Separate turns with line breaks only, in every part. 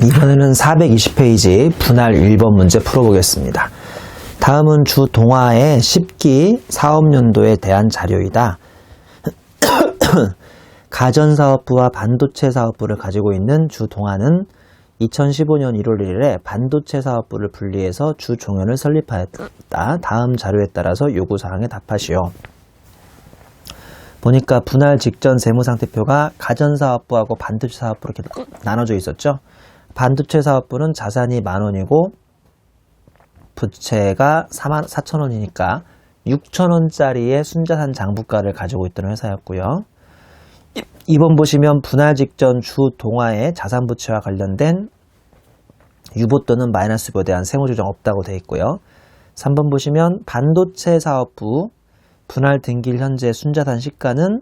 이번에는 420페이지 분할 1번 문제 풀어보겠습니다. 다음은 주 동화의 10기 사업연도에 대한 자료이다. 가전사업부와 반도체 사업부를 가지고 있는 주 동화는 2015년 1월 1일에 반도체 사업부를 분리해서 주 종연을 설립하였다. 다음 자료에 따라서 요구사항에 답하시오. 보니까 분할 직전 세무상태표가 가전사업부하고 반도체 사업부로 이렇게 나눠져 있었죠. 반도체 사업부는 자산이 10,000원이고 부채가 44,000원이니까 6,000원짜리의 순자산 장부가를 가지고 있던 회사였고요. 2번 보시면 분할 직전 주 동화의 자산 부채와 관련된 유보 또는 마이너스에 대한 세무조정 없다고 되어 있고요. 3번 보시면 반도체 사업부 분할 등기일 현재 순자산 시가는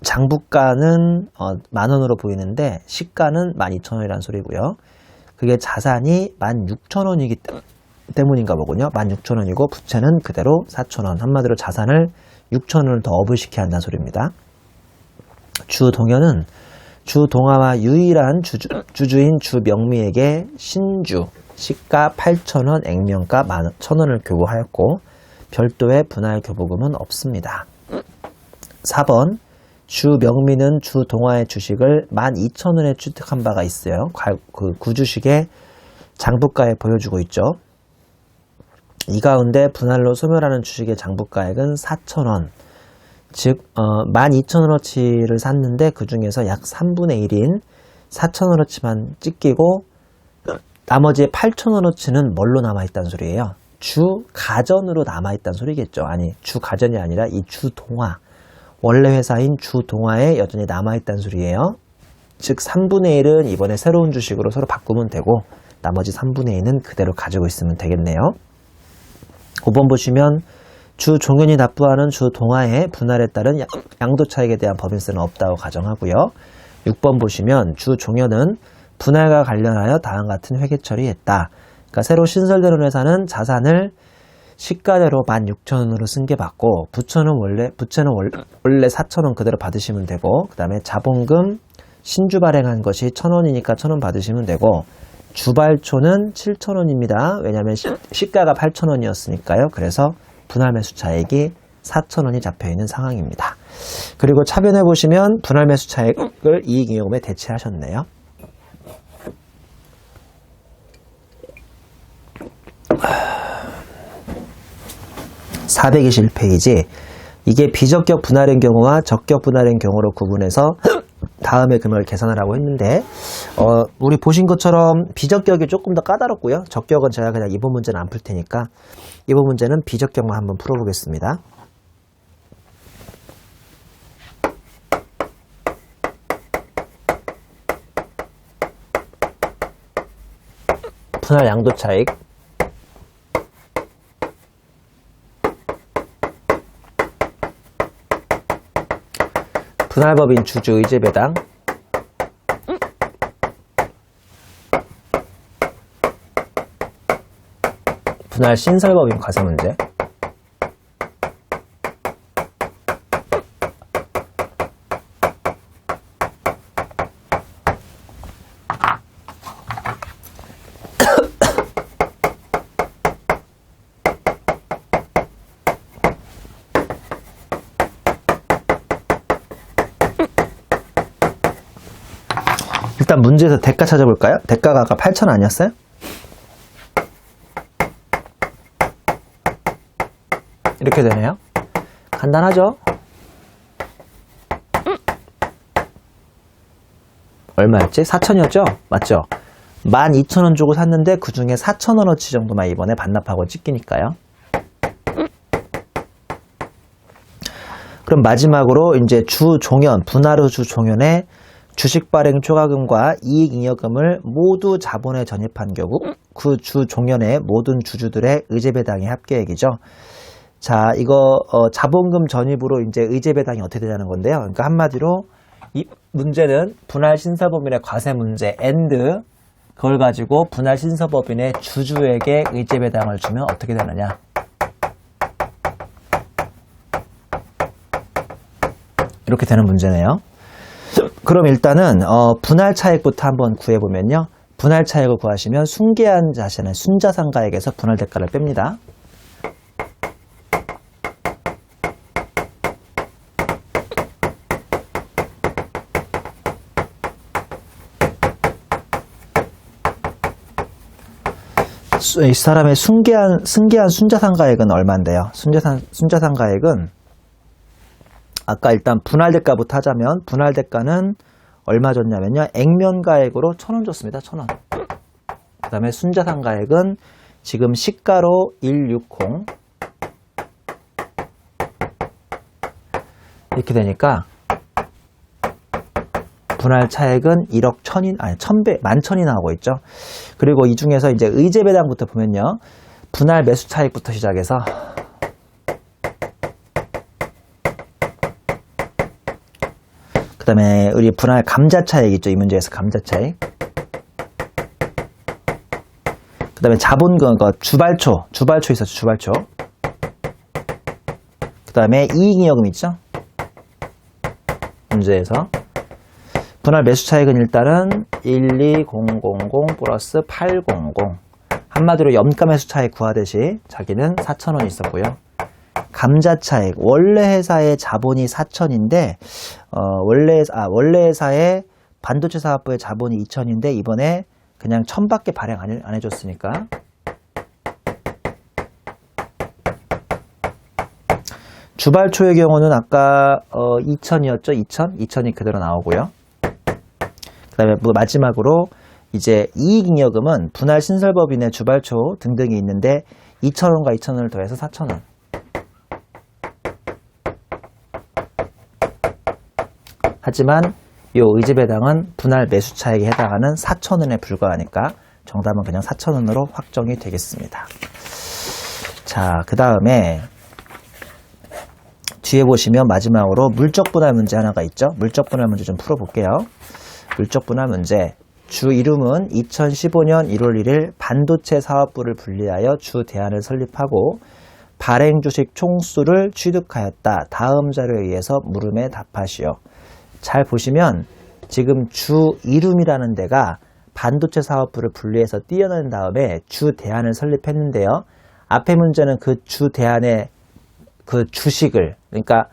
장부가는 10,000원으로 보이는데 시가는 12,000원이라는 소리고요. 그게 자산이 16,000원이기 때문인가 보군요. 16,000원이고 부채는 그대로 4,000원. 한마디로 자산을 6,000원을 더 업을 시켜야 한다는 소리입니다. 주 동연은 주 동화와 유일한 주주인 주 명미에게 신주 시가 8,000원, 액면가 1,000원을 교부하였고 별도의 분할 교부금은 없습니다. 4번 주 명미는 주 동화의 주식을 12,000원에 취득한 바가 있어요. 그 구주식의 장부가에 보여주고 있죠. 이 가운데 분할로 소멸하는 주식의 장부가액은 4,000원. 즉 12,000원어치를 샀는데 그 중에서 약 3분의 1인 4,000원어치만 찢기고 나머지 8,000원어치는 뭘로 남아있다는 소리예요? 주 가전으로 남아있다는 소리겠죠. 아니 주 가전이 아니라 이 주 동화 원래 회사인 주 동화에 여전히 남아있다는 소리예요. 즉 3분의 1은 이번에 새로운 주식으로 서로 바꾸면 되고 나머지 3분의 2는 그대로 가지고 있으면 되겠네요. 5번 보시면 주 종연이 납부하는 주 동화의 분할에 따른 양도 차익에 대한 법인세는 없다고 가정하고요. 6번 보시면 주 종연은 분할과 관련하여 다음 같은 회계 처리했다. 그러니까 새로 신설되는 회사는 자산을 시가대로 16,000원으로 승계받고 부채는 원래 4,000원 그대로 받으시면 되고 그 다음에 자본금 신주 발행한 것이 1,000원이니까 1,000원 받으시면 되고 주발초는 7,000원입니다. 왜냐하면 시가가 8,000원이었으니까요. 그래서 분할 매수 차익이 4,000원이 잡혀있는 상황입니다. 그리고 차변해 보시면 분할 매수 차익을 이익잉여금에 대체하셨네요. (421페이지) 이게 비적격 분할인 경우와 적격 분할인 경우로 구분해서 다음의 금액을 계산하라고 했는데 우리 보신 것처럼 비적격이 조금 더 까다롭고요. 적격은 제가 그냥 이번 문제는 안 풀 테니까 이번 문제는 비적격만 한번 풀어보겠습니다. 분할 양도 차익 분할법인 주주 의제배당 분할 신설법인 과세문제 일단 문제에서 대가 찾아볼까요? 대가가 아까 8,000원 아니었어요? 이렇게 되네요. 간단하죠? 얼마였지? 4,000이었죠? 맞죠? 12,000원 주고 샀는데 그 중에 4,000원어치 정도만 이번에 반납하고 찍기니까요. 그럼 마지막으로 이제 주 종연, 분할 후 주 종연의 주식 발행 초과금과 이익잉여금을 모두 자본에 전입한 경우 그 주 종연의 모든 주주들의 의제배당의 합계액이죠. 자, 이거 자본금 전입으로 이제 의제배당이 어떻게 되냐는 건데요. 그러니까 한마디로 이 문제는 분할 신설법인의 과세 문제 and 그걸 가지고 분할 신설법인의 주주에게 의제배당을 주면 어떻게 되느냐. 이렇게 되는 문제네요. 그럼 일단은 분할 차익부터 한번 구해보면요. 분할 차익을 구하시면 순기한 자산의 순자산가액에서 분할 대가를 뺍니다. 이 사람의 승계한 순자산가액은 얼마인데요? 순자산가액은 아까 일단 분할대가부터 하자면 분할대가는 얼마 줬냐면요. 액면가액으로 1,000원 줬습니다. 1,000원. 그 다음에 순자산가액은 지금 시가로 160 이렇게 되니까 분할 차액은 1억 1,000이 아니 1,000배 11,000이 나오고 있죠. 그리고 이 중에서 이제 의제배당부터 보면요. 분할 매수 차익부터 시작해서 그 다음에 우리 분할 감자 차익 있죠. 이 문제에서 감자 차익. 그 다음에 자본금, 주발초 있었죠. 주발초. 그 다음에 이익잉여금 있죠. 문제에서 분할 매수 차익은 일단은 12000 플러스 800 한마디로 염가 매수 차익 구하듯이 자기는 4,000원 있었고요. 감자 차익 원래 회사의 자본이 4,000인데 원래 회사의 반도체 사업부의 자본이 2,000인데 이번에 그냥 1,000밖에 발행 안 해줬으니까 주발초의 경우는 아까 2,000이었죠. 2,000이 그대로 나오고요. 그 다음에 마지막으로 이제 이익잉여금은 분할 신설법인의 주발초 등등이 있는데 2,000원과 2,000원을 더해서 4,000원. 하지만 이 의제배당은 분할 매수 차익에 해당하는 4,000원에 불과하니까 정답은 그냥 4,000원으로 확정이 되겠습니다. 자, 그 다음에 뒤에 보시면 마지막으로 물적 분할 문제 하나가 있죠. 물적 분할 문제 좀 풀어볼게요. 물적 분할 문제. 주 이름은 2015년 1월 1일 반도체 사업부를 분리하여 주 대안을 설립하고 발행 주식 총수를 취득하였다. 다음 자료에 의해서 물음에 답하시오. 잘 보시면 지금 주 이름이라는 데가 반도체 사업부를 분리해서 띄어낸 다음에 주 대안을 설립했는데요. 앞에 문제는 그 주 대안의 그 주식을 그러니까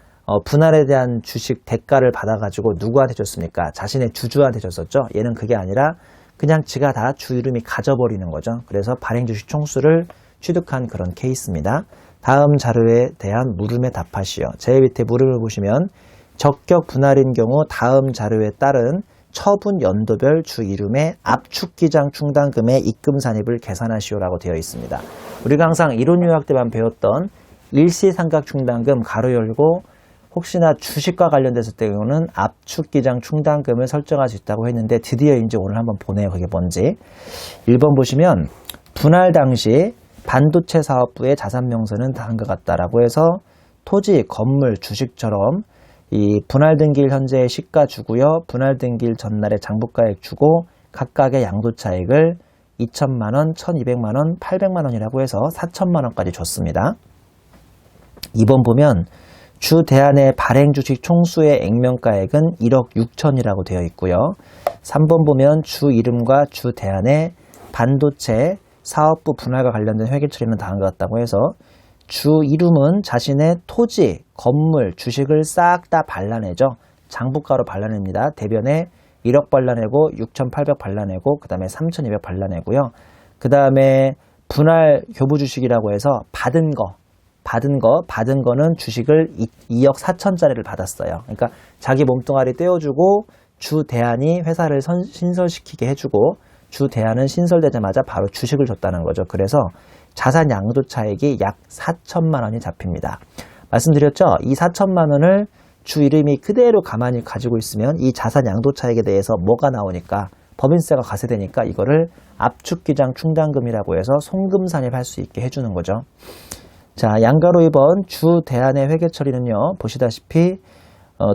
분할에 대한 주식 대가를 받아가지고 누구한테 줬습니까? 자신의 주주한테 줬었죠. 얘는 그게 아니라 그냥 지가 다 주 이름이 가져버리는 거죠. 그래서 발행 주식 총수를 취득한 그런 케이스입니다. 다음 자료에 대한 물음에 답하시오. 제일 밑에 물음을 보시면 적격 분할인 경우 다음 자료에 따른 처분 연도별 주 이름의 압축 기장 충당금의 입금 산입을 계산하시오라고 되어 있습니다. 우리가 항상 이론 요약 때만 배웠던 일시상각 충당금 가로 열고 혹시나 주식과 관련됐을 때는 압축 기장 충당금을 설정할 수 있다고 했는데 드디어 이제 오늘 한번 보네요. 그게 뭔지. 1번 보시면 분할 당시 반도체 사업부의 자산 명세는 다음과 같다라고 해서 토지, 건물, 주식처럼 이 분할 등기일 현재의 시가 주고요. 분할 등기일 전날의 장부가액 주고 각각의 양도차익을 2,000만원, 1,200만원, 800만원이라고 해서 4,000만원까지 줬습니다. 2번 보면 주 대안의 발행 주식 총수의 액면가액은 1억 6천이라고 되어 있고요. 3번 보면 주 이름과 주 대안의 반도체 사업부 분할과 관련된 회계 처리는 다음과 같다고 해서 주 이름은 자신의 토지, 건물, 주식을 싹 다 발라내죠. 장부가로 발라냅니다. 대변에 1억 발라내고 6,800 발라내고 그 다음에 3,200 발라내고요. 그 다음에 분할 교부 주식이라고 해서 받은 거는 주식을 2억 4천짜리를 받았어요. 그러니까 자기 몸뚱아리 떼어주고 주 대안이 회사를 신설시키게 해주고 주 대안은 신설되자마자 바로 주식을 줬다는 거죠. 그래서 자산 양도 차익이 약 4천만 원이 잡힙니다. 말씀드렸죠? 이 4천만 원을 주 이름이 그대로 가만히 가지고 있으면 이 자산 양도 차익에 대해서 뭐가 나오니까 법인세가 가세되니까 이거를 압축기장 충당금이라고 해서 송금산입할 수 있게 해주는 거죠. 자, 양가로 2번 주 대안의 회계 처리는요. 보시다시피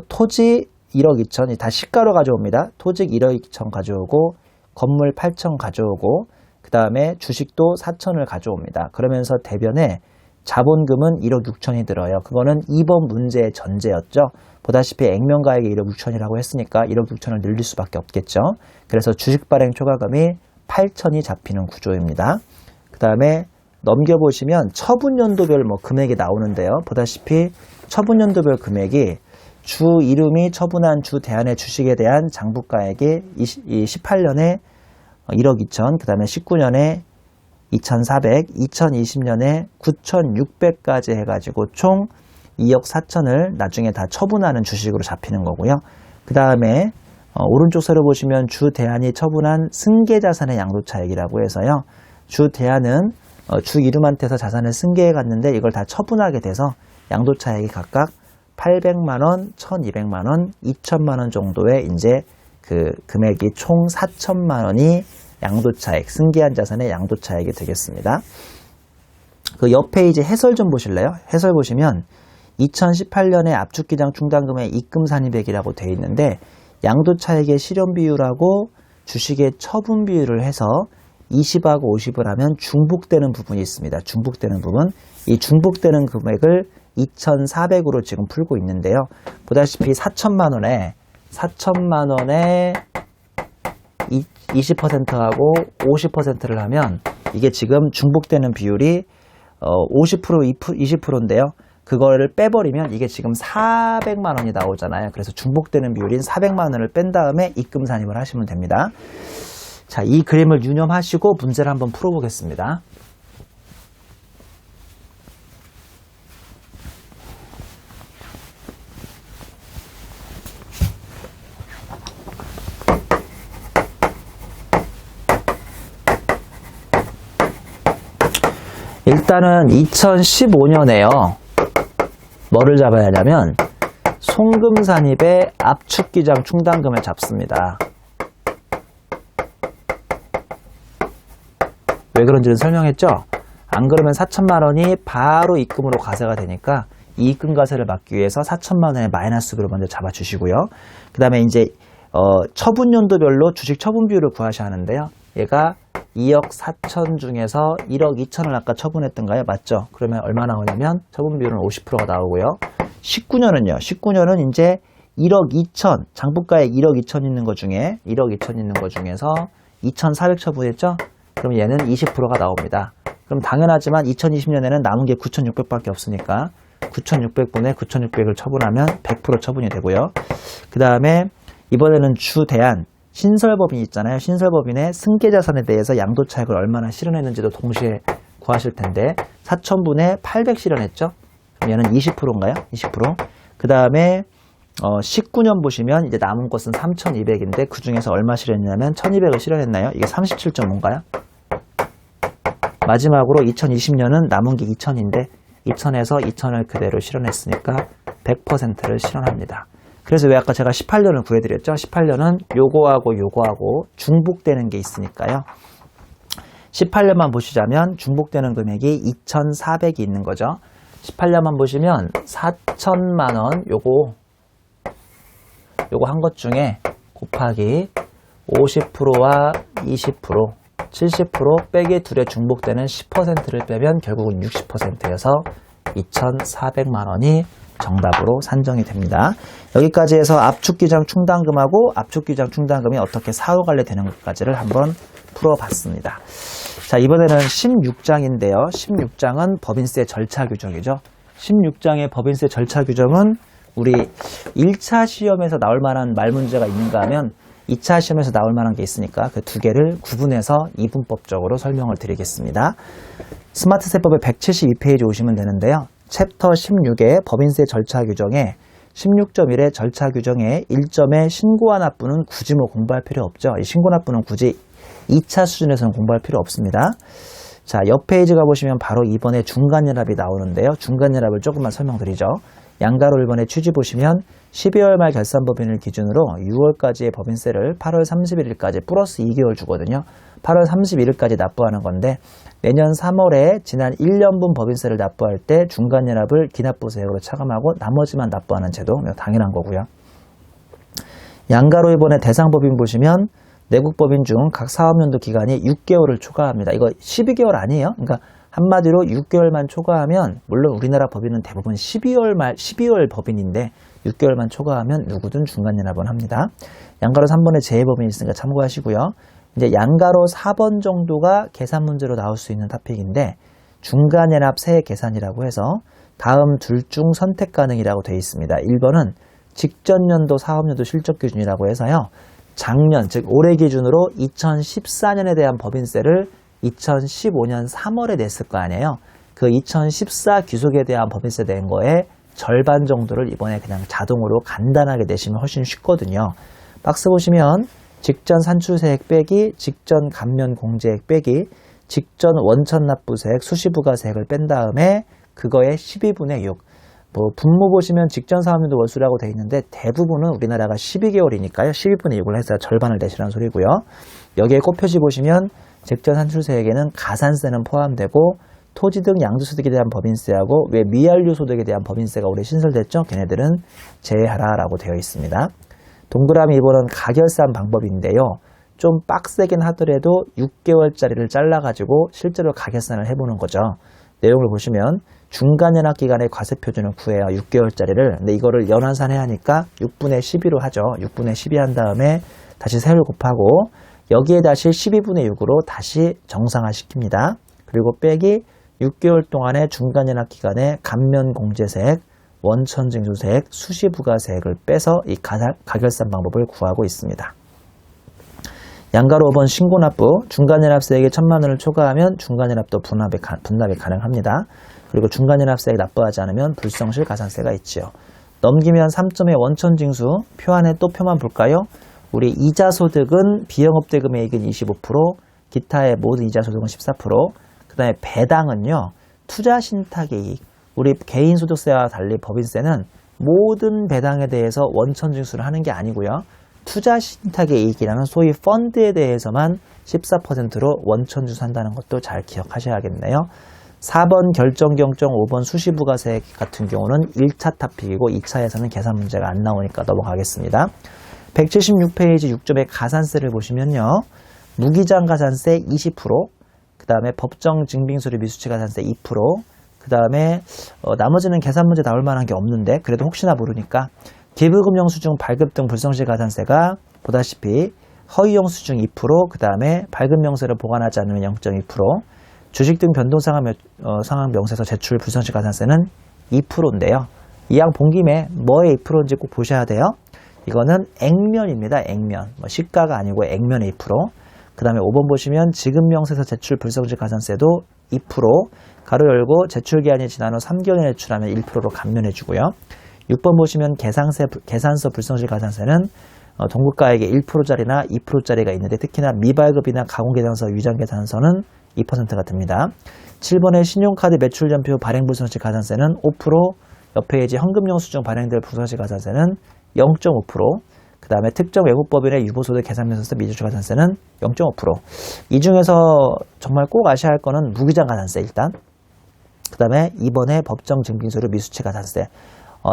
토지 1억 2천 다 시가로 가져옵니다. 토지 1억 2천 가져오고 건물 8천 가져오고 그 다음에 주식도 4천을 가져옵니다. 그러면서 대변에 자본금은 1억 6천이 들어요. 그거는 2번 문제의 전제였죠. 보다시피 액면가액이 1억 6천이라고 했으니까 1억 6천을 늘릴 수밖에 없겠죠. 그래서 주식 발행 초과금이 8천이 잡히는 구조입니다. 그 다음에 넘겨보시면 처분연도별 금액이 나오는데요. 보다시피 처분연도별 금액이 주 이름이 처분한 주 대안의 주식에 대한 장부가액이 18년에 1억 2천, 그 다음에 19년에 2,400, 2020년에 9,600까지 해가지고 총 2억 4천을 나중에 다 처분하는 주식으로 잡히는 거고요. 그 다음에 오른쪽 서로 보시면 주 대안이 처분한 승계자산의 양도차익이라고 해서요. 주 대안은 주 이름한테서 자산을 승계해 갔는데 이걸 다 처분하게 돼서 양도차익이 각각 800만원, 1200만원, 2000만원 정도의 이제 그 금액이 총 4천만원이 양도차익, 승계한 자산의 양도차익이 되겠습니다. 그 옆에 이제 해설 좀 보실래요? 해설 보시면 2018년에 압축기장 충당금의 입금 산입액이라고 되어 있는데 양도차익의 실현 비율하고 주식의 처분 비율을 해서 20하고 50을 하면 중복되는 부분이 있습니다. 중복되는 부분. 이 중복되는 금액을 2,400으로 지금 풀고 있는데요. 보다시피 4천만 원에 20%하고 50%를 하면 이게 지금 중복되는 비율이 50%, 20%인데요. 그거를 빼버리면 이게 지금 400만 원이 나오잖아요. 그래서 중복되는 비율인 400만 원을 뺀 다음에 입금 산입을 하시면 됩니다. 자, 이 그림을 유념하시고 문제를 한번 풀어보겠습니다. 일단은 2015년에요. 뭐를 잡아야 하냐면 송금산입의 압축기장 충당금을 잡습니다. 왜 그런지는 설명했죠? 안 그러면 4천만 원이 바로 입금으로 과세가 되니까 이 입금 과세를 막기 위해서 4천만 원의 마이너스비로 먼저 잡아주시고요. 그 다음에 이제 처분연도별로 주식 처분 비율을 구하셔야 하는데요. 얘가 2억 4천 중에서 1억 2천을 아까 처분했던가요? 맞죠? 그러면 얼마 나오냐면 처분 비율은 50%가 나오고요. 19년은요. 19년은 이제 1억 2천, 장부가액 1억 2천 있는 것 중에 1억 2천 있는 것 중에서 2,400 처분했죠? 그럼 얘는 20%가 나옵니다. 그럼 당연하지만 2020년에는 남은 게 9,600밖에 없으니까 9,600분의 9,600을 처분하면 100% 처분이 되고요. 그 다음에 이번에는 주대안 신설법인 있잖아요. 신설법인의 승계자산에 대해서 양도차익을 얼마나 실현했는지도 동시에 구하실 텐데 4,000분의 800 실현했죠. 그럼 얘는 20%인가요? 20%. 그 다음에 19년 보시면 이제 남은 것은 3,200인데 그 중에서 얼마 실현했냐면 1,200을 실현했나요? 이게 37.5인가요? 마지막으로 2020년은 남은 게 2,000인데 2,000에서 2,000을 그대로 실현했으니까 100%를 실현합니다. 그래서 왜 아까 제가 18년을 구해드렸죠? 18년은 요거하고 중복되는 게 있으니까요. 18년만 보시자면 중복되는 금액이 2,400이 있는 거죠. 18년만 보시면 4천만 원 요거 한 것 중에 곱하기 50%와 20%, 70% 빼기 둘에 중복되는 10%를 빼면 결국은 60%여서 2,400만 원이 정답으로 산정이 됩니다. 여기까지 해서 압축기장 충당금하고 압축기장 충당금이 어떻게 사후관리 되는 것까지를 한번 풀어봤습니다. 자, 이번에는 16장인데요. 16장은 법인세 절차 규정이죠. 16장의 법인세 절차 규정은 우리 1차 시험에서 나올 만한 말 문제가 있는가 하면 2차 시험에서 나올 만한 게 있으니까 그 두 개를 구분해서 이분법적으로 설명을 드리겠습니다. 스마트세법의 172페이지 오시면 되는데요. 챕터 16의 법인세 절차 규정에 16.1의 절차 규정에 1점의 신고한 납부는 굳이 공부할 필요 없죠. 이 신고 납부는 굳이 2차 수준에서는 공부할 필요 없습니다. 자, 옆 페이지 가보시면 바로 이번에 중간연합이 나오는데요. 중간연합을 조금만 설명드리죠. 양가로 1번의 취지 보시면 12월 말 결산법인을 기준으로 6월까지의 법인세를 8월 31일까지 플러스 2개월 주거든요. 8월 31일까지 납부하는 건데 내년 3월에 지난 1년분 법인세를 납부할 때 중간연합을 기납부세액으로 차감하고 나머지만 납부하는 제도, 당연한 거고요. 양가로 1번의 대상법인 보시면 내국법인 중 각 사업연도 기간이 6개월을 초과합니다. 이거 12개월 아니에요? 그러니까 한마디로 6개월만 초과하면, 물론 우리나라 법인은 대부분 12월 법인인데 6개월만 초과하면 누구든 중간연합은 합니다. 양가로 3번의 재해법인이 있으니까 참고하시고요. 이제 양가로 4번 정도가 계산 문제로 나올 수 있는 토픽인데 중간연합 세액 계산이라고 해서 다음 둘 중 선택 가능이라고 되어 있습니다. 1번은 직전 연도 사업연도 실적 기준이라고 해서요. 작년, 즉 올해 기준으로 2014년에 대한 법인세를 2015년 3월에 냈을 거 아니에요. 그 2014 귀속에 대한 법인세 낸 거에 절반 정도를 이번에 그냥 자동으로 간단하게 내시면 훨씬 쉽거든요. 박스 보시면 직전 산출세액 빼기, 직전 감면 공제액 빼기, 직전 원천 납부세액, 수시부가세액을 뺀 다음에 그거의 12분의 6. 분모 보시면 직전 사업연도 월수라고 되어 있는데 대부분은 우리나라가 12개월이니까요. 12분의 6을 해서 절반을 내시라는 소리고요. 여기에 꽃표지 보시면 직전 산출세액에는 가산세는 포함되고 토지 등 양도소득에 대한 법인세하고 왜 미완료 소득에 대한 법인세가 올해 신설됐죠? 걔네들은 제외하라라고 되어 있습니다. 동그라미 2번은 가결산 방법인데요. 좀 빡세긴 하더라도 6개월짜리를 잘라가지고 실제로 가결산을 해보는 거죠. 내용을 보시면 중간연합 기간의 과세표준을 구해요. 6개월짜리를. 근데 이거를 연환산해야 하니까 6분의 12로 하죠. 6분의 12 한 다음에 다시 세를 곱하고 여기에 다시 12분의 6으로 다시 정상화 시킵니다. 그리고 빼기 6개월 동안의 중간연합 기간의 감면공제세액, 원천징수세액, 수시부가세액을 빼서 이 가결산 방법을 구하고 있습니다. 양가로 5번 신고납부, 중간연합세액이 1,000만 원을 초과하면 중간연합도 분납이 가능합니다. 그리고 중간연합세액 납부하지 않으면 불성실 가산세가 있지요. 넘기면 3점의 원천징수, 표 안에 또 표만 볼까요? 우리 이자소득은 비영업대금액은 25%, 기타의 모든 이자소득은 14%, 그 다음에 배당은요, 투자신탁의 이익. 우리 개인소득세와 달리 법인세는 모든 배당에 대해서 원천징수를 하는 게 아니고요. 투자신탁의 이익이라는 소위 펀드에 대해서만 14%로 원천징수한다는 것도 잘 기억하셔야겠네요. 4번 결정경정 5번 수시부가세 같은 경우는 1차 토픽이고 2차에서는 계산 문제가 안 나오니까 넘어가겠습니다. 176페이지 6점의 가산세를 보시면요. 무기장 가산세 20%, 그 다음에 법정 증빙서류 미수치 가산세 2%, 그 다음에 나머지는 계산 문제 나올 만한 게 없는데 그래도 혹시나 모르니까 기부금융수중 발급 등 불성실 가산세가 보다시피 허위영수증 2%, 그 다음에 발급 명세를 보관하지 않으면 0.2%, 주식 등 변동상황 명세서 제출 불성실 가산세는 2%인데요. 이왕 본 김에 뭐의 2%인지 꼭 보셔야 돼요. 이거는 액면입니다. 액면. 시가가 아니고 액면의 2%. 그 다음에 5번 보시면 지급 명세서 제출 불성실 가산세도 2%, 가로 열고 제출기한이 지난 후 3개월에 제출하면 1%로 감면해주고요. 6번 보시면 계산서 불성실 가산세는 동국가액에 1%짜리나 2%짜리가 있는데 특히나 미발급이나 가공계산서, 위장계산서는 2%가 듭니다. 7번의 신용카드 매출전표 발행 불성실 가산세는 5%, 옆에 이제 현금영수증 발행될 불성실 가산세는 0.5%, 그 다음에 특정 외국법인의 유보소득 계산면서 미지출 가산세는 0.5%. 이 중에서 정말 꼭 아셔야 할 거는 무기장 가산세 일단. 그 다음에 2번에 법정 증빙서류 미수치 가산세.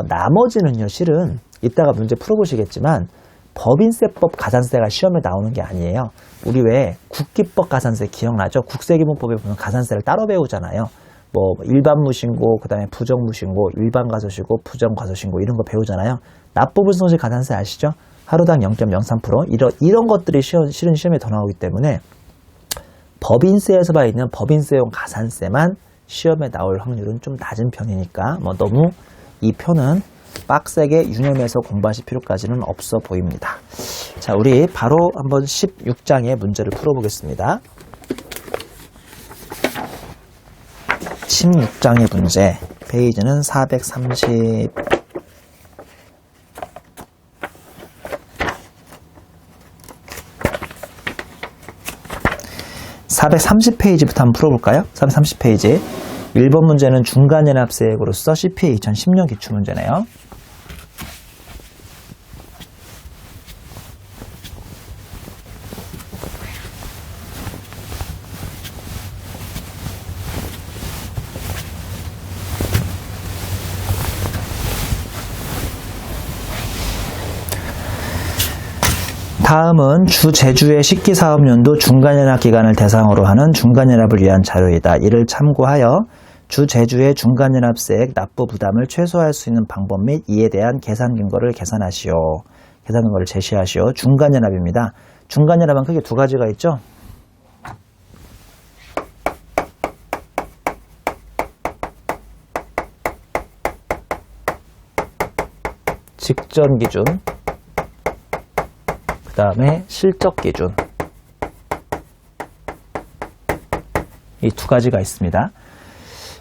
나머지는요, 실은 이따가 문제 풀어보시겠지만 법인세법 가산세가 시험에 나오는 게 아니에요. 우리 왜 국기법 가산세 기억나죠? 국세기본법에 보면 가산세를 따로 배우잖아요. 뭐 일반 무신고, 그 다음에 부정 무신고, 일반 과소신고, 부정 과소신고 이런 거 배우잖아요. 납부불성실 가산세 아시죠? 하루당 0.03% 이런 것들이 실은 시험에 더 나오기 때문에 법인세에서만 있는 법인세용 가산세만 시험에 나올 확률은 좀 낮은 편이니까 너무 이 표는 빡세게 유념해서 공부하실 필요까지는 없어 보입니다. 자, 우리 바로 한번 16장의 문제를 풀어보겠습니다. 16장의 문제, 페이지는 430페이지부터 한번 풀어볼까요? 430페이지. 1번 문제는 중간연합세액으로서 CPA 2010년 기출문제네요. 다음은 주제주의 식기사업연도 중간연합 기간을 대상으로 하는 중간연합을 위한 자료이다. 이를 참고하여 주제주의 중간연합세액 납부 부담을 최소화할 수 있는 방법 및 이에 대한 계산 근거를 계산하시오. 계산 근거를 제시하시오. 중간연합입니다. 중간연합은 크게 두 가지가 있죠. 직전 기준, 그 다음에 실적 기준. 이 두 가지가 있습니다.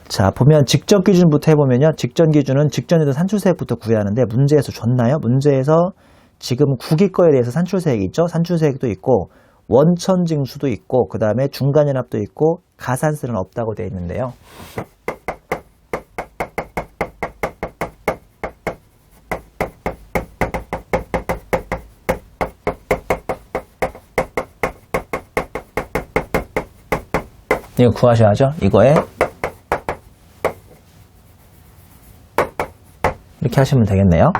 자, 보면 직전 기준부터 해보면요. 직전 기준은 직전에도 산출세액부터 구해야 하는데 문제에서 줬나요? 문제에서 지금 국익거에 대해서 산출세액이 있죠. 산출세액도 있고 원천징수도 있고 그 다음에 중간연합도 있고 가산세는 없다고 되어 있는데요. 이거 구하셔야죠. 이거에 이렇게 하시면 되겠네요.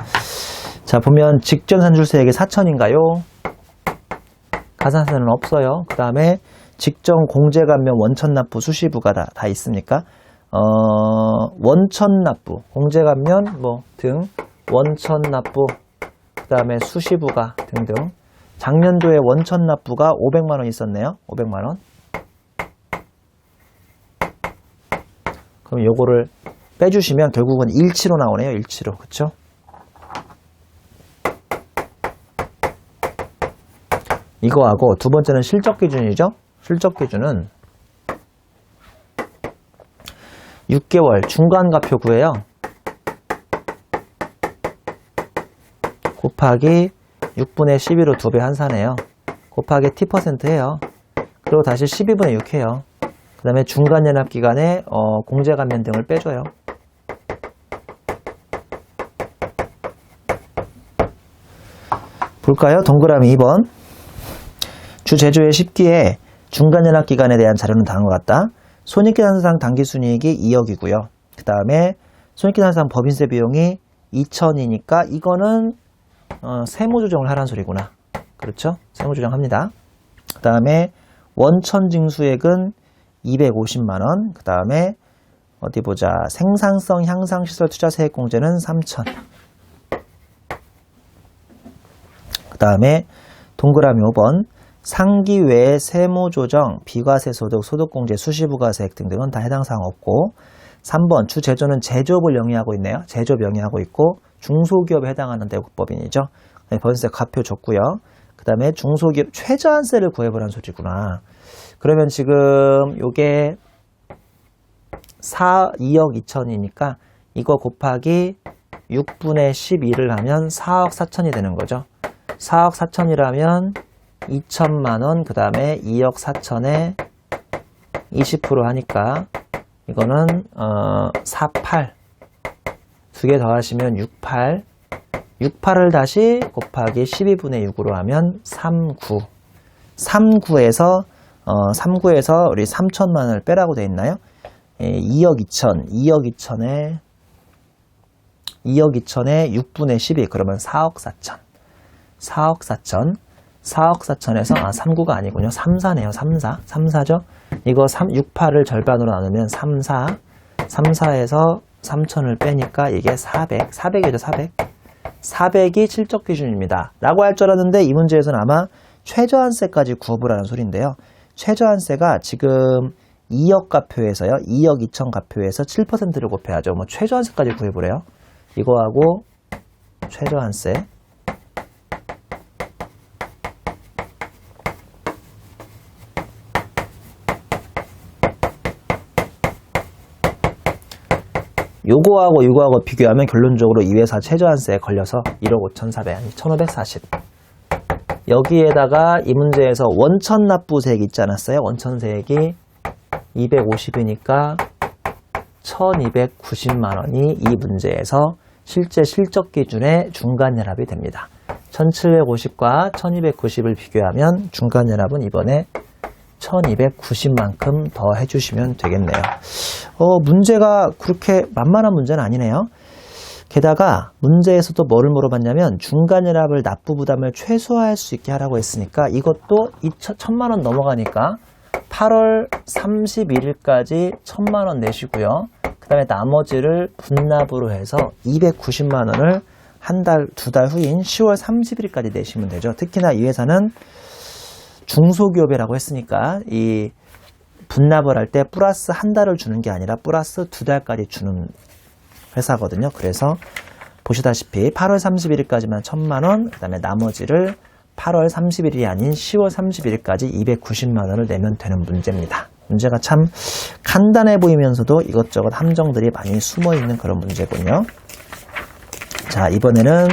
자, 보면 직전 산출세액이 4천인가요? 가산세는 없어요. 그 다음에 직전 공제감면 원천납부 수시부가 다 있습니까? 원천납부, 공제감면 등 원천납부, 그 다음에 수시부가 등등. 작년도에 원천납부가 500만원 있었네요. 500만원. 그럼 요거를 빼주시면 결국은 일치로 나오네요. 일치로. 그쵸? 이거하고 두 번째는 실적 기준이죠. 실적 기준은 6개월 중간가표 구해요. 곱하기 6분의 12로 2배 환산해요. 곱하기 t% 해요. 그리고 다시 12분의 6 해요. 그 다음에 중간연합기간에 공제감면 등을 빼줘요. 볼까요? 동그라미 2번. 주 제조의 10기에 중간연합기간에 대한 자료는 다음과 같다. 손익계산상 당기순이익이 2억이고요. 그 다음에 손익계산상 법인세 비용이 2천이니까 이거는 세무조정을 하라는 소리구나. 그렇죠? 세무조정합니다. 그 다음에 원천징수액은 250만원. 그 다음에 어디 보자. 생산성 향상시설 투자세액 공제는 3천. 그 다음에 동그라미 5번. 상기 외에 세무조정, 비과세소득, 소득공제, 수시부가세액 등등은 다 해당 사항 없고 3번. 주 제조는 제조업을 영위하고 있네요. 제조업 영위하고 있고 중소기업에 해당하는 대국법인이죠. 법인세 과표 줬고요. 그 다음에 중소기업 최저한세를 구해보라는 소리구나. 그러면 지금 요게 2억 2천이니까 이거 곱하기 6분의 12를 하면 4억 4천이 되는 거죠. 4억 4천이라면 2천만원 그 다음에 2억 4천에 20% 하니까 이거는 48 두 개 더하시면 68 68을 다시 곱하기 12분의 6으로 하면 39 39에서 우리 3천만원을 빼라고 되어 있나요? 2억 2천 2억 2천에 6분의 12 그러면 4억 4천 4억 4천 4억 4천에서 39가 아니군요. 34네요. 34죠. 이거 68을 절반으로 나누면 34에서 3천을 빼니까 이게 400이죠. 400이 실적 기준입니다. 라고 할 줄 알았는데 이 문제에서는 아마 최저한세까지 구해보라는 소리인데요. 최저한세가 지금 2억 가표에서요. 2억 2천 가표에서 7%를 곱해야죠. 최저한세까지 구해보래요. 이거하고 최저한세 요거하고 비교하면 결론적으로 이 회사 최저한세에 걸려서 1억 5,400, 1,540. 여기에다가 이 문제에서 원천납부세액 있지 않았어요? 원천세액이 250이니까 1,290만원이 이 문제에서 실제 실적 기준의 중간연합이 됩니다. 1,750과 1,290을 비교하면 중간연합은 이번에 1,290만큼 더 해주시면 되겠네요. 문제가 그렇게 만만한 문제는 아니네요. 게다가 문제에서도 뭐를 물어봤냐면 중간연합을 납부 부담을 최소화할 수 있게 하라고 했으니까 이것도 1,000만원 넘어가니까 8월 31일까지 1,000만원 내시고요. 그 다음에 나머지를 분납으로 해서 290만원을 한 달, 두 달 후인 10월 30일까지 내시면 되죠. 특히나 이 회사는 중소기업이라고 했으니까 이 분납을 할 때 플러스 한 달을 주는 게 아니라 플러스 2달까지 주는 회사거든요. 그래서 보시다시피 8월 31일까지만 1,000만원, 그 다음에 나머지를 8월 30일이 아닌 10월 31일까지 290만원을 내면 되는 문제입니다. 문제가 참 간단해 보이면서도 이것저것 함정들이 많이 숨어있는 그런 문제군요. 자, 이번에는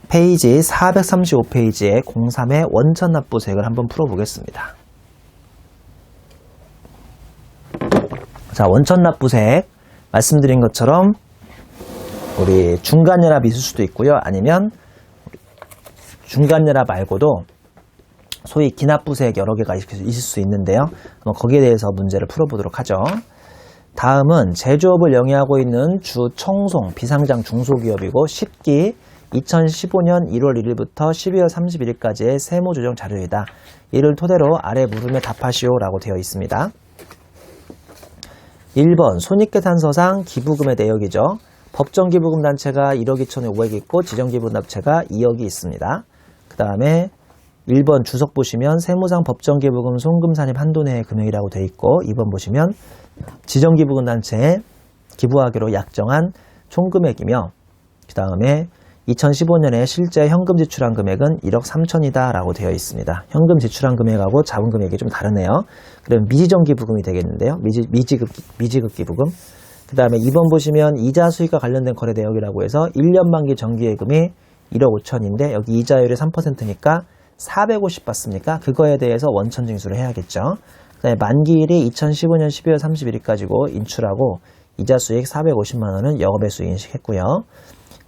페이지 435페이지에 03의 원천납부세액을 한번 풀어보겠습니다. 자, 원천납부세액 말씀드린 것처럼 우리 중간연합이 있을 수도 있고요. 아니면 중간연합 말고도 소위 기납부세액 여러 개가 있을 수 있는데요. 거기에 대해서 문제를 풀어보도록 하죠. 다음은 제조업을 영위하고 있는 주청송 비상장 중소기업이고 10기 2015년 1월 1일부터 12월 31일까지의 세무조정 자료이다. 이를 토대로 아래 물음에 답하시오라고 되어 있습니다. 1번 손익계산서상 기부금의 내역이죠. 법정기부금 단체가 1억 2,500 있고 지정기부납체가 2억이 있습니다. 그 다음에 1번 주석 보시면 세무상 법정기부금 송금산입 한도 내의 금액이라고 되어 있고 2번 보시면 지정기부금 단체에 기부하기로 약정한 총금액이며 그 다음에 2015년에 실제 현금 지출한 금액은 1억 3천이다 라고 되어 있습니다. 현금 지출한 금액하고 자본 금액이 좀 다르네요. 그럼 미지정 기부금이 되겠는데요. 미지급 기부금. 그 다음에 2번 보시면 이자 수익과 관련된 거래 내역이라고 해서 1년 만기 정기예금이 1억 5천인데 여기 이자율이 3%니까 450 받습니까? 그거에 대해서 원천 징수를 해야겠죠. 그 다음에 만기일이 2015년 12월 31일까지고 인출하고 이자 수익 450만 원은 영업외수 인식했고요.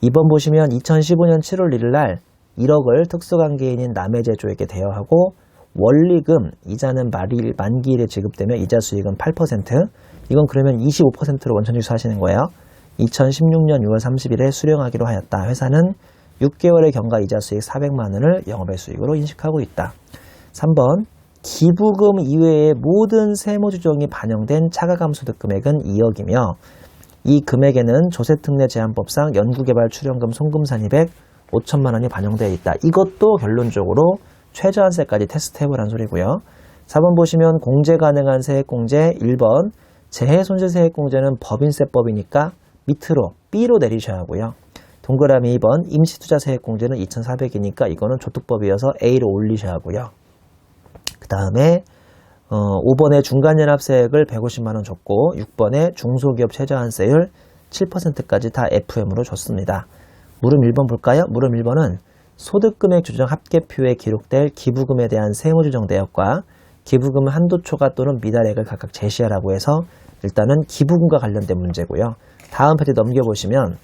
2번 보시면 2015년 7월 1일 날 1억을 특수관계인인 남해제조에게 대여하고 원리금, 이자는 만기일에 지급되며 이자 수익은 8%. 이건 그러면 25%로 원천징수 하시는 거예요. 2016년 6월 30일에 수령하기로 하였다. 회사는 6개월의 경과 이자 수익 400만 원을 영업외 수익으로 인식하고 있다. 3번 기부금 이외의 모든 세무조정이 반영된 차가감소득 금액은 2억이며 이 금액에는 조세특례제한법상 연구개발 출연금 송금산입액 5천만 원이 반영되어 있다. 이것도 결론적으로 최저한세까지 테스트해보라는 소리고요. 4번 보시면 공제 가능한 세액공제 1번 재해손실세액공제는 법인세법이니까 밑으로 B로 내리셔야 하고요. 동그라미 2번 임시투자세액공제는 2,400이니까 이거는 조특법이어서 A로 올리셔야 하고요. 그 다음에 5번에 중간연합세액을 150만 원 줬고 6번에 중소기업 최저한세율 7%까지 다 FM으로 줬습니다. 물음 1번 볼까요? 물음 1번은 소득금액 조정 합계표에 기록될 기부금에 대한 세무조정 내역과 기부금 한도 초과 또는 미달액을 각각 제시하라고 해서 일단은 기부금과 관련된 문제고요. 다음 페이지 넘겨보시면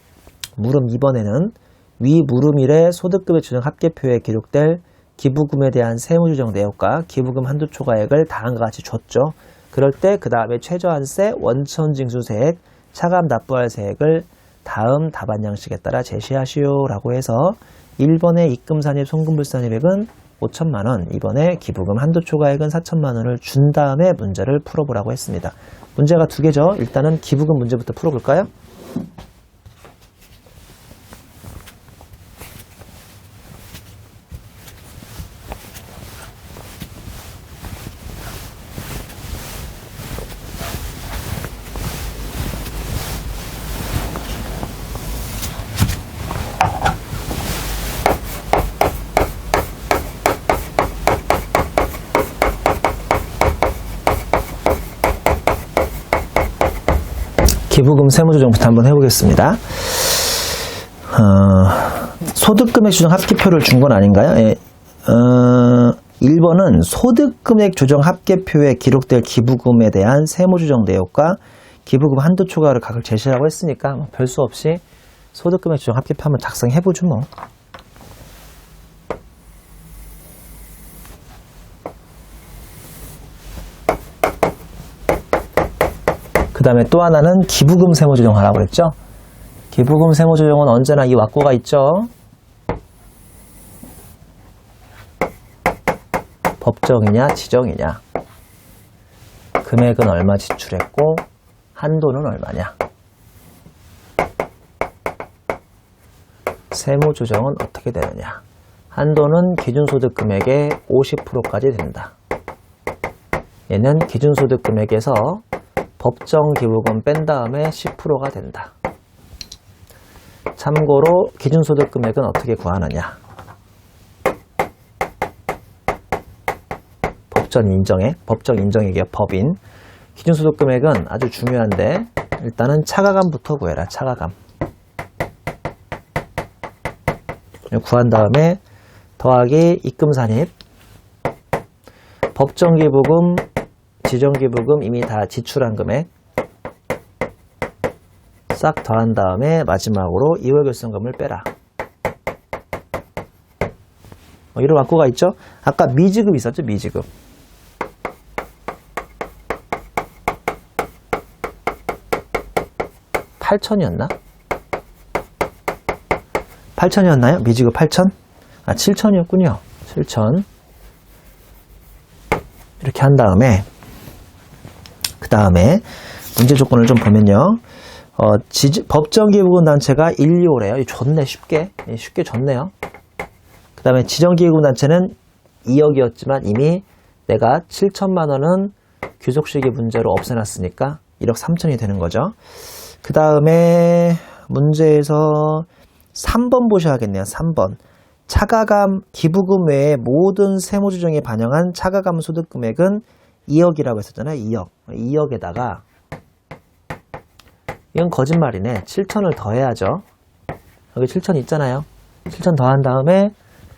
물음 2번에는 위 물음 1의 소득금액 조정 합계표에 기록될 기부금에 대한 세무조정 내역과 기부금 한도 초과액을 다음과 같이 줬죠. 그럴 때 그 다음에 최저한세, 원천징수세액, 차감 납부할 세액을 다음 답안 양식에 따라 제시하시오 라고 해서 1번의 입금산입, 송금불산입액은 5천만 원, 2번에 기부금 한도 초과액은 4천만 원을 준 다음에 문제를 풀어보라고 했습니다. 문제가 두 개죠. 일단은 기부금 문제부터 풀어볼까요? 기부금 세무조정부터 한번 해보겠습니다. 소득금액 조정 합계표를 준 건 아닌가요? 예. 1번은 소득금액 조정 합계표에 기록될 기부금에 대한 세무조정 내역과 기부금 한도 초과를 각각 제시하라고 했으니까 별 수 없이 소득금액 조정 합계표 한번 작성해보죠 뭐. 그 다음에 또 하나는 기부금 세무조정 하라고 그랬죠. 기부금 세무조정은 언제나 이 왁구가 있죠. 법정이냐 지정이냐, 금액은 얼마 지출했고 한도는 얼마냐, 세무조정은 어떻게 되느냐. 한도는 기준소득 금액의 50%까지 된다. 얘는 기준소득 금액에서 법정 기부금 뺀 다음에 10%가 된다. 참고로 기준소득 금액은 어떻게 구하느냐. 법정 인정액이야, 법인. 기준소득 금액은 아주 중요한데 일단은 차가감부터 구해라. 차가감. 구한 다음에 더하기 입금산입. 법정기부금, 지정기부금 이미 다 지출한 금액 싹 더한 다음에 마지막으로 2월 결성금을 빼라. 이런 완구가 있죠? 아까 미지급 있었죠? 미지급. 8천이었나? 8천이었나요? 미지급 8천? 아, 7천이었군요. 7천. 이렇게 한 다음에, 그 다음에, 문제 조건을 좀 보면요. 법정기부금 단체가 1, 2호래요. 좋네, 쉽게. 쉽게 좋네요. 그 다음에 지정기부금 단체는 2억이었지만 이미 내가 7천만 원은 귀속시기 문제로 없애놨으니까 1억 3천이 되는 거죠. 그 다음에 문제에서 3번 보셔야겠네요. 3번. 차가감 기부금 외에 모든 세무조정에 반영한 차가감 소득금액은 2억이라고 했었잖아요. 2억. 2억에다가 이건 거짓말이네. 7천을 더해야죠. 여기 7천 있잖아요. 7천 더한 다음에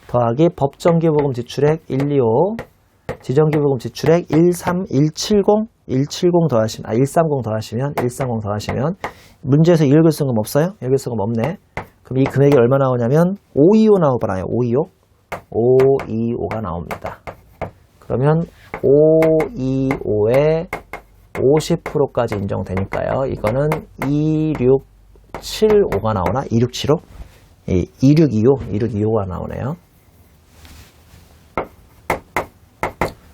더하기 법정기부금 지출액 125, 지정기부금 지출액 170 더하시면, 130 더하시면, 130 더하시면, 문제에서 2월결성금 없어요? 2월결성금 없네. 그럼 이 금액이 얼마 나오냐면, 525 나오잖아요. 525. 525가 나옵니다. 그러면 525에 50%까지 인정되니까요. 이거는 2675가 나오나? 2675? 2625가 나오네요.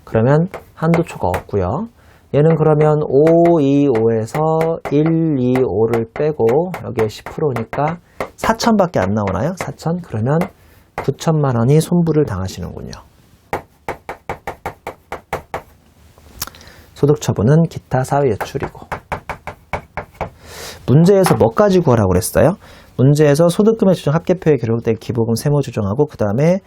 그러면 한도초가 없고요. 얘는 그러면 525에서 125를 빼고 여기에 10%니까 4천밖에 안 나오나요? 4천? 그러면 9천만 원이 손불을 당하시는군요. 소득처분은 기타 사회예출이고. 문제에서 뭐까지 구하라고 그랬어요? 문제에서 소득금액 조정 합계표에 기록된 기부금 세무 조정하고 그 다음에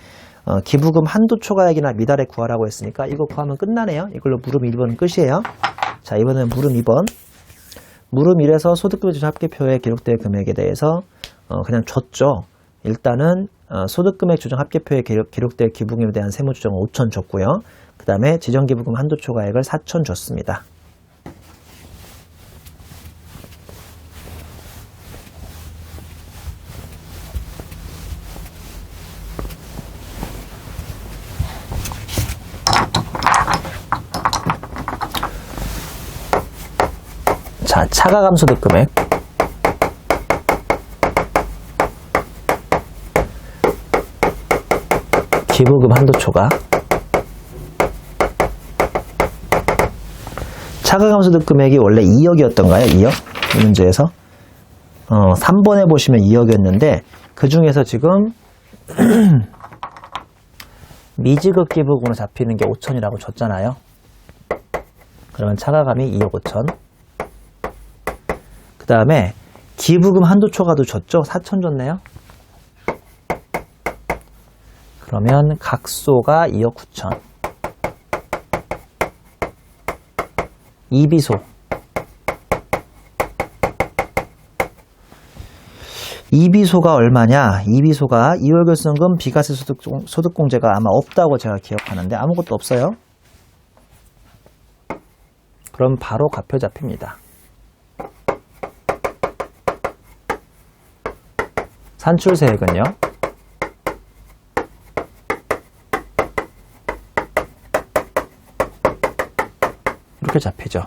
기부금 한도 초과액이나 미달액 구하라고 했으니까 이거 구하면 끝나네요. 이걸로 물음 1번은 끝이에요. 자, 이번에는 물음 2번. 물음 1에서 소득금액 조정 합계표에 기록된 금액에 대해서 그냥 줬죠. 일단은 소득금액 조정 합계표에 기록된 기부금에 대한 세무 조정은 5천 줬고요. 그 다음에 지정기부금 한도 초과액을 4천 줬습니다. 자, 차가감 소득금액. 기부금 한도 초과. 차가감 소득금액이 원래 2억이었던가요? 2억? 이 문제에서. 3번에 보시면 2억이었는데, 그 중에서 지금, 미지급 기부금으로 잡히는 게 5천이라고 줬잖아요. 그러면 차가감이 2억 5천. 그 다음에, 기부금 한도 초과도 줬죠? 4천 줬네요. 그러면 각소가 2억 9천. 이비소. 이비소가 얼마냐? 이비소가 2월 결성금 비과세 소득공제가 아마 없다고 제가 기억하는데 아무것도 없어요. 그럼 바로 값표 잡힙니다. 산출세액은요? 이렇게 잡히죠.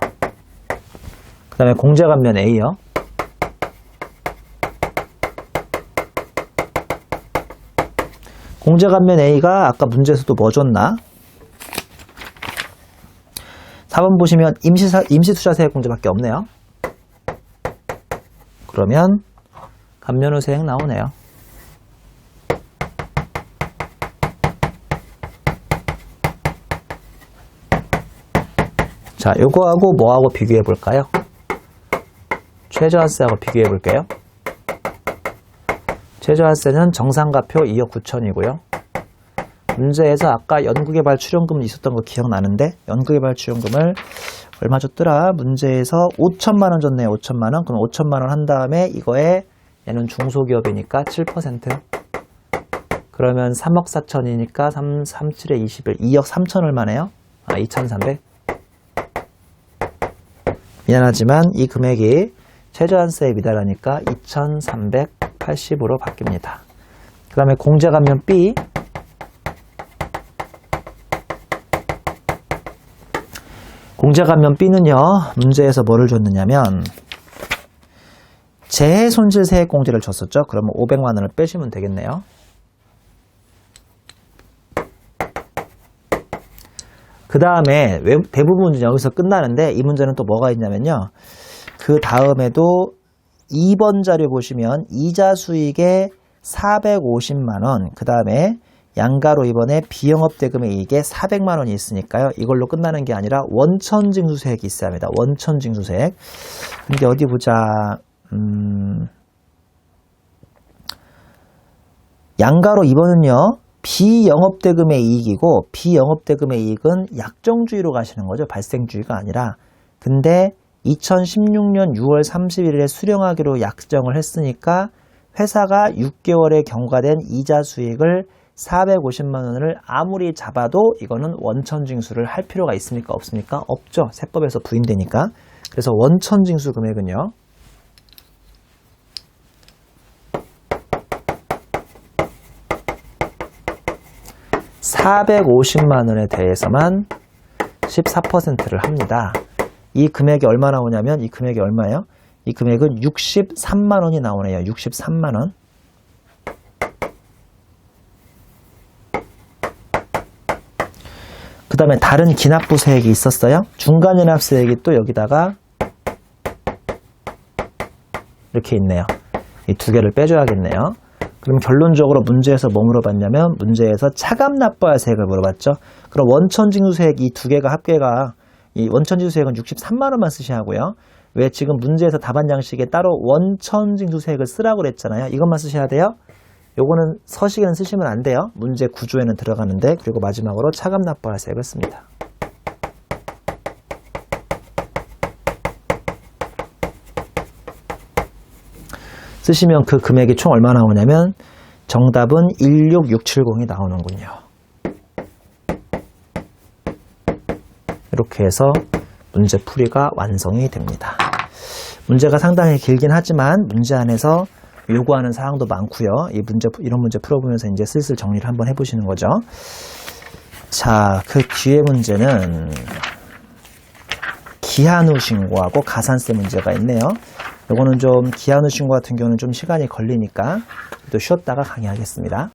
그 다음에 공제감면 A요. 공제감면 A가 아까 문제에서도 뭐 줬나? 4번 보시면 임시투자세액 공제밖에 없네요. 그러면 감면후세액 나오네요. 자, 요거하고 뭐하고 비교해 볼까요? 최저하세하고 비교해 볼게요. 최저하세는 정상가표 2억 9천이고요. 문제에서 아까 연구개발 출연금 있었던 거 기억나는데 연구개발 출연금을 얼마 줬더라? 문제에서 5천만 원 줬네요. 5천만 원. 그럼 5천만 원 한 다음에 이거에 얘는 중소기업이니까 7%. 그러면 3억 4천이니까 37에 21, 2억 3천 얼마네요? 2,300. 미안하지만 이 금액이 최저한세에 미달하니까 2,380으로 바뀝니다. 그 다음에 공제감면 B. 공제감면 B는요, 문제에서 뭐를 줬느냐면, 재해손실세액공제를 줬었죠. 그러면 500만 원을 빼시면 되겠네요. 그 다음에 대부분 문제는 여기서 끝나는데, 이 문제는 또 뭐가 있냐면요. 그 다음에도 2번 자료 보시면, 이자 수익의 450만 원, 그 다음에 양가로 이번에 비영업대금의 이익에 400만 원이 있으니까요. 이걸로 끝나는 게 아니라 원천징수세액이 있어야 합니다. 원천징수세액. 근데 어디 보자. 양가로 이번은요. 비영업대금의 이익이고 비영업대금의 이익은 약정주의로 가시는 거죠. 발생주의가 아니라. 근데 2016년 6월 31일에 수령하기로 약정을 했으니까 회사가 6개월에 경과된 이자 수익을 450만 원을 아무리 잡아도 이거는 원천징수를 할 필요가 있습니까? 없습니까? 없죠. 세법에서 부인되니까. 그래서 원천징수 금액은요. (450만 원에 대해서만 14%를 합니다. 이 금액이 얼마 나오냐면 이 금액이 얼마예요? 이 금액은 63만 원이 나오네요. 63만 원. 그 다음에 다른 기납부세액이 있었어요. 중간연합세액이 또 여기다가 이렇게 있네요. 이 두 개를 빼줘야겠네요. 그럼 결론적으로 문제에서 뭐 물어봤냐면 문제에서 차감납부하세액을 물어봤죠. 그럼 원천징수세액 이 두 개가 합계가 이 원천징수세액은 63만 원만 쓰셔야 하고요. 왜 지금 문제에서 답안 양식에 따로 원천징수세액을 쓰라고 그랬잖아요. 이것만 쓰셔야 돼요. 요거는 서식에는 쓰시면 안 돼요. 문제 구조에는 들어가는데. 그리고 마지막으로 차감납부하세액을 씁니다. 쓰시면 그 금액이 총 얼마 나오냐면 정답은 16670이 나오는군요. 이렇게 해서 문제 풀이가 완성이 됩니다. 문제가 상당히 길긴 하지만 문제 안에서 요구하는 사항도 많고요. 이런 문제 풀어보면서 이제 슬슬 정리를 한번 해보시는 거죠. 자, 그 뒤에 문제는 기한 후 신고하고 가산세 문제가 있네요. 요거는 좀 기한 후 신고 같은 경우는 좀 시간이 걸리니까 또 쉬었다가 강의하겠습니다.